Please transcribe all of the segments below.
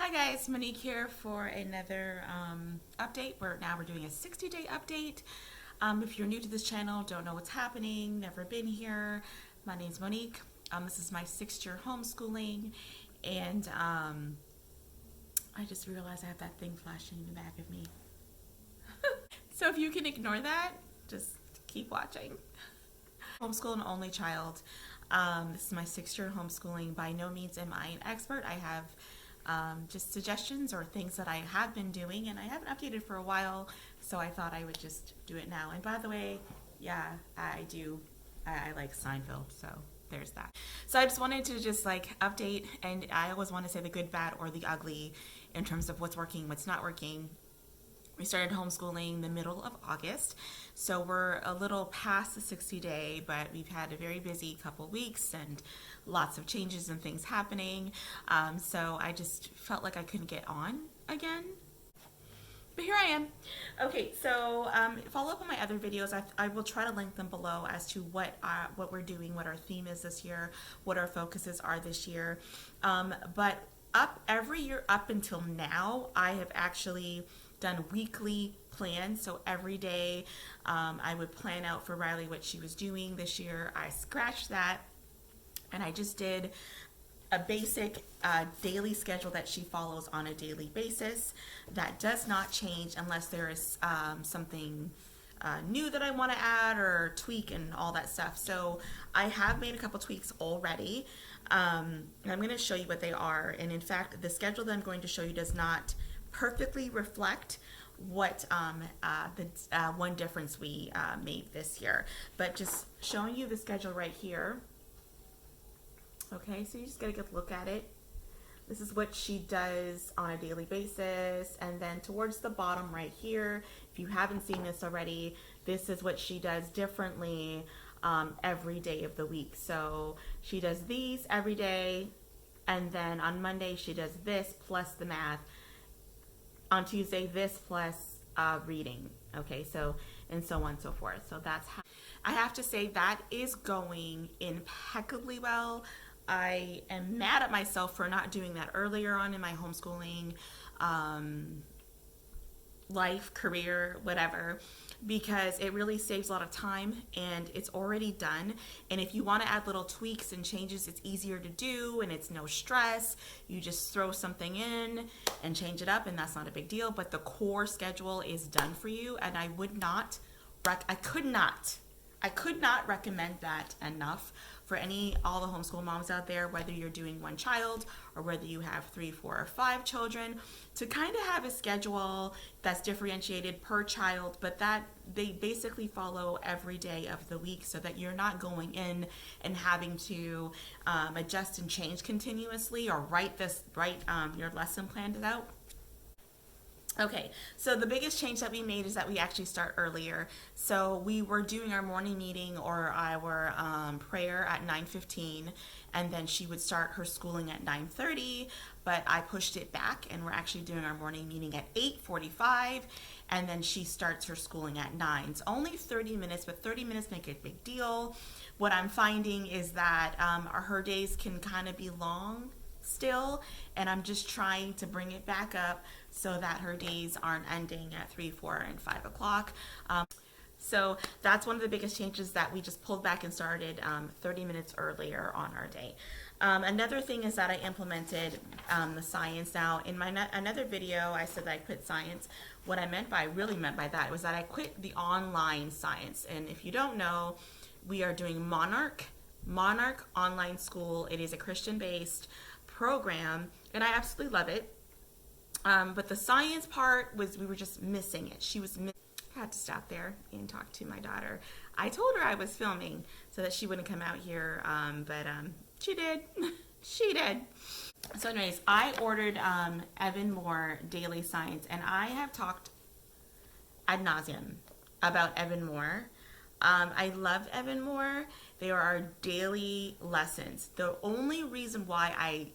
Hi guys, Monique here for another update. We're doing a 60-day update. If you're new to this channel, don't know what's happening, never been here, my name's Monique. This is my 6th year homeschooling, and I just realized I have that thing flashing in the back of me. So if you can ignore that, just keep watching. Homeschool an only child. This is my 6th year homeschooling. By no means am I an expert. I have just suggestions or things that I have been doing, and I haven't updated for a while, so I thought I would just do it now. And by the way, yeah, I like Seinfeld, so there's that. So I just wanted to just like update, and I always want to say the good, bad, or the ugly in terms of what's working, what's not working. We started homeschooling the middle of August, so we're a little past the 60-day, but we've had a very busy couple weeks and lots of changes and things happening. So I just felt like I couldn't get on again. But here I am. Okay, so follow up on my other videos. I will try to link them below as to what we're doing, what our theme is this year, what our focuses are this year. But every year up until now, I have actually done weekly plans. So every day I would plan out for Riley what she was doing. This year I scratched that, and I just did a basic daily schedule that she follows on a daily basis. That does not change unless there is something new that I want to add or tweak and all that stuff. So I have made a couple tweaks already. And I'm going to show you what they are. And in fact, the schedule that I'm going to show you does not perfectly reflect what the one difference we made this year, but just showing you the schedule right here. Okay, so you just get a good look at it. This is what she does on a daily basis, and then towards the bottom right here, if you haven't seen this already, this is what she does differently every day of the week. So she does these every day, and then on Monday she does this plus the math. On Tuesday, this plus reading. Okay, so and so on and so forth. So that's how I have to say that is going impeccably well. I am mad at myself for not doing that earlier on in my homeschooling life, career, whatever, because it really saves a lot of time and it's already done. And if you want to add little tweaks and changes, it's easier to do and it's no stress. You just throw something in and change it up, and that's not a big deal. But the core schedule is done for you, and I could not recommend that enough for all the homeschool moms out there, whether you're doing one child or whether you have 3, 4, or 5 children, to kind of have a schedule that's differentiated per child, but that they basically follow every day of the week, so that you're not going in and having to adjust and change continuously or write your lesson plans out. Okay, so the biggest change that we made is that we actually start earlier. So we were doing our morning meeting or our prayer at 9:15, and then she would start her schooling at 9:30, but I pushed it back, and we're actually doing our morning meeting at 8:45, and then she starts her schooling at 9. It's only 30 minutes, but 30 minutes make a big deal. What I'm finding is that her days can kind of be long still, and I'm just trying to bring it back up so that her days aren't ending at 3, 4, and 5 o'clock. So that's one of the biggest changes, that we just pulled back and started 30 minutes earlier on our day. Another thing is that I implemented the science. Now in my another video I said that I quit science. What I really meant by that was that I quit the online science. And if you don't know, we are doing Monarch Online School. It is a Christian-based program, and I absolutely love it. But the science part we were just missing it. I had to stop there and talk to my daughter. I told her I was filming so that she wouldn't come out here, but she did. She did. So anyways, I ordered Evan Moore Daily Science, and I have talked ad nauseum about Evan Moore. I love Evan Moore. They are our daily lessons. The only reason why I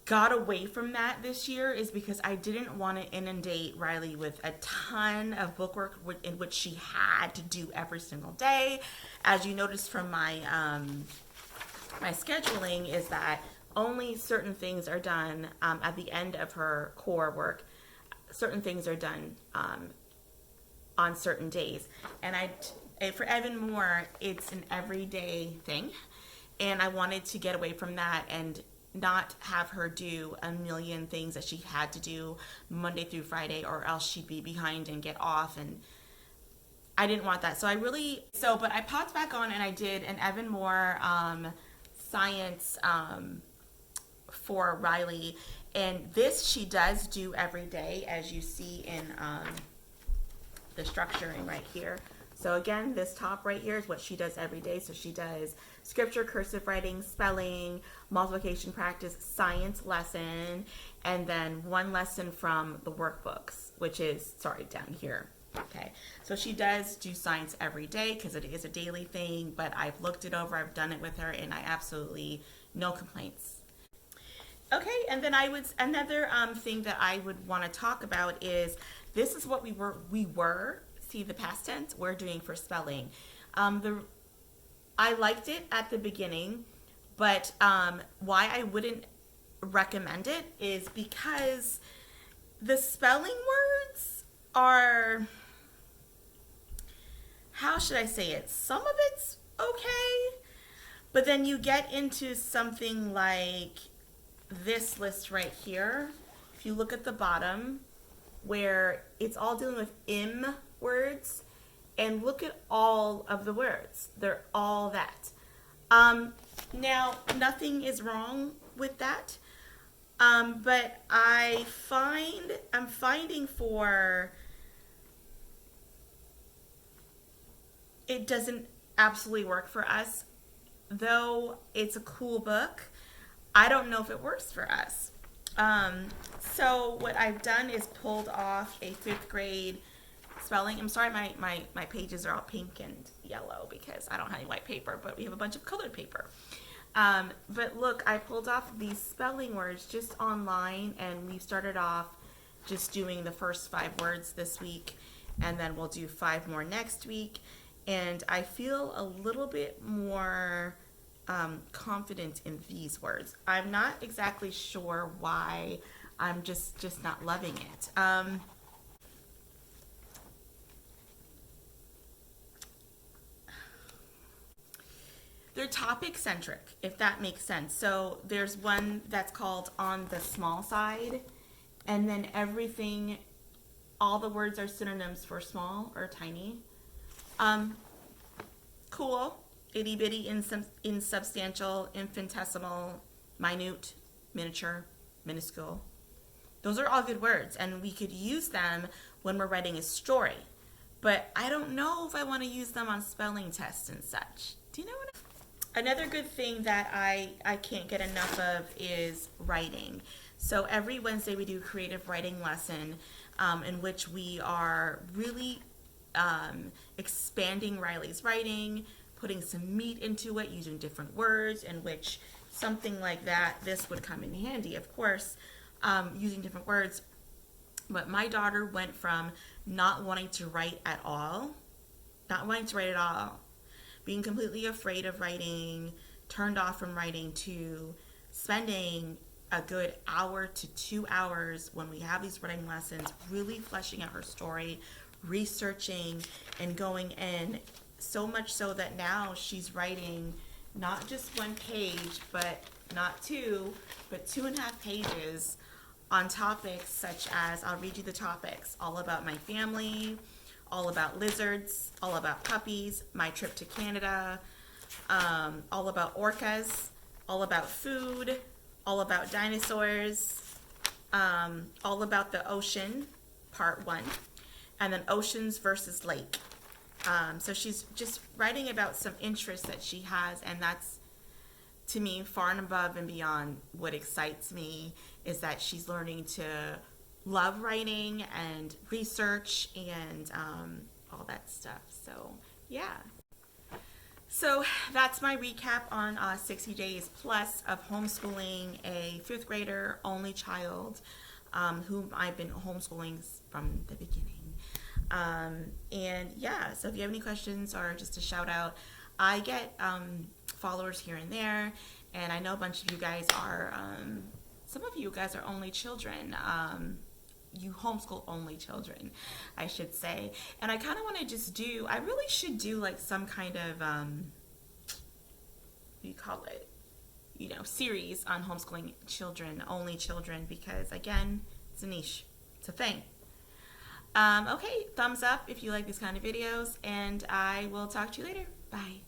got away from that this year is because I didn't want to inundate Riley with a ton of bookwork in which she had to do every single day. As you noticed from my my scheduling, is that only certain things are done at the end of her core work. Certain things are done on certain days. And for Evan Moore, it's an everyday thing. And I wanted to get away from that and not have her do a million things that she had to do Monday through Friday, or else she'd be behind and get off. And I didn't want that. But I popped back on and I did an Evan Moore science for Riley. And this she does do every day, as you see in the structuring right here. So again, this top right here is what she does every day. So she does scripture, cursive writing, spelling, multiplication practice, science lesson, and then one lesson from the workbooks, which is, down here. Okay, so she does do science every day because it is a daily thing, but I've looked it over, I've done it with her, and I absolutely, no complaints. Okay, and then another thing that I would want to talk about is, this is what we were, see the past tense, we're doing for spelling. I liked it at the beginning, but why I wouldn't recommend it is because the spelling words are, how should I say it? Some of it's okay, but then you get into something like this list right here. If you look at the bottom, where it's all dealing with im words, and look at all of the words. They're all that. Now, nothing is wrong with that, but I'm finding it doesn't absolutely work for us. Though it's a cool book, I don't know if it works for us. So what I've done is pulled off a 5th grade spelling. I'm sorry, my pages are all pink and yellow because I don't have any white paper, but we have a bunch of colored paper. But look, I pulled off these spelling words just online, and we started off just doing the first 5 words this week, and then we'll do 5 more next week. And I feel a little bit more confident in these words. I'm not exactly sure why. I'm just not loving it. They're topic centric, if that makes sense. So there's one that's called On the Small Side, and then everything, all the words are synonyms for small or tiny. Cool, itty bitty, insubstantial, infinitesimal, minute, miniature, minuscule. Those are all good words, and we could use them when we're writing a story. But I don't know if I want to use them on spelling tests and such. Do you know what Another good thing that I can't get enough of is writing. So every Wednesday we do a creative writing lesson in which we are really expanding Riley's writing, putting some meat into it, using different words, in which something like that, this would come in handy, of course, using different words. But my daughter went from not wanting to write at all, being completely afraid of writing, turned off from writing, to spending a good hour to 2 hours when we have these writing lessons, really fleshing out her story, researching and going in, so much so that now she's writing not just 1 page, but not 2, but 2.5 pages on topics such as, I'll read you the topics, all about my family, all about lizards, all about puppies, my trip to Canada, all about orcas, all about food, all about dinosaurs, all about the ocean, part 1, and then oceans versus lake. So she's just writing about some interests that she has, and that's, to me, far and above and beyond what excites me, is that she's learning to love writing and research and all that stuff. So yeah, so that's my recap on 60 days plus of homeschooling a 5th grader, only child, whom I've been homeschooling from the beginning. And yeah, so if you have any questions or just a shout out, I get followers here and there, And I know a bunch of you guys are, some of you guys are only children. You homeschool only children, I should say. And I kind of want to just do, I really should do like some kind of, what do you call it? You know, series on homeschooling children, only children, because again, it's a niche. It's a thing. Okay, thumbs up if you like these kind of videos, and I will talk to you later. Bye.